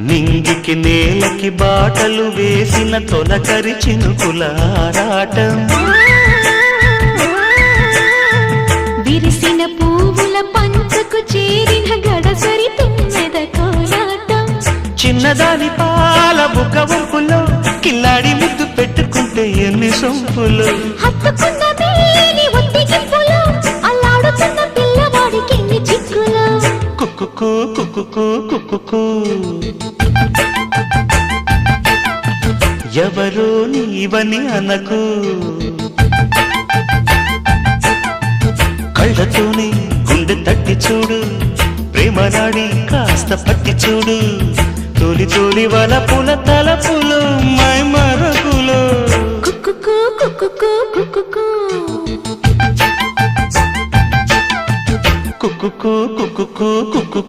నింగికి నేలకి బాటలు వేసిన తొలకరి చినుకుల ఆరాటం, విరిసిన పువ్వుల పంచకు చేరిన గడసరి తుమ్మెద కోలాటం, చిన్నదాని పాల బుక్క వంపులో కిల్లాడి ముద్దు పెట్టుకుంటే ఎన్ని సొంపులు, హత్తుకున్న మేని ఒత్తిగింపులో అల్లాడుతున్న పిల్లవాడికి ఎన్ని చిక్కులు. కుక్కుకు కుక్కుకు కుక్కుకు ఎవరో నీవని అనకు, కళ్ళతోనే గుండె తట్టి చూడు, ప్రేమ నాడి కాస్త పట్టి చూడు, తొలి తొలి వలపుల తలపులు మై మరకులు. కుక్కుకు కుక్కుకు కుక్కుకు కుక్కుకు కుక్కుకు కుక్కు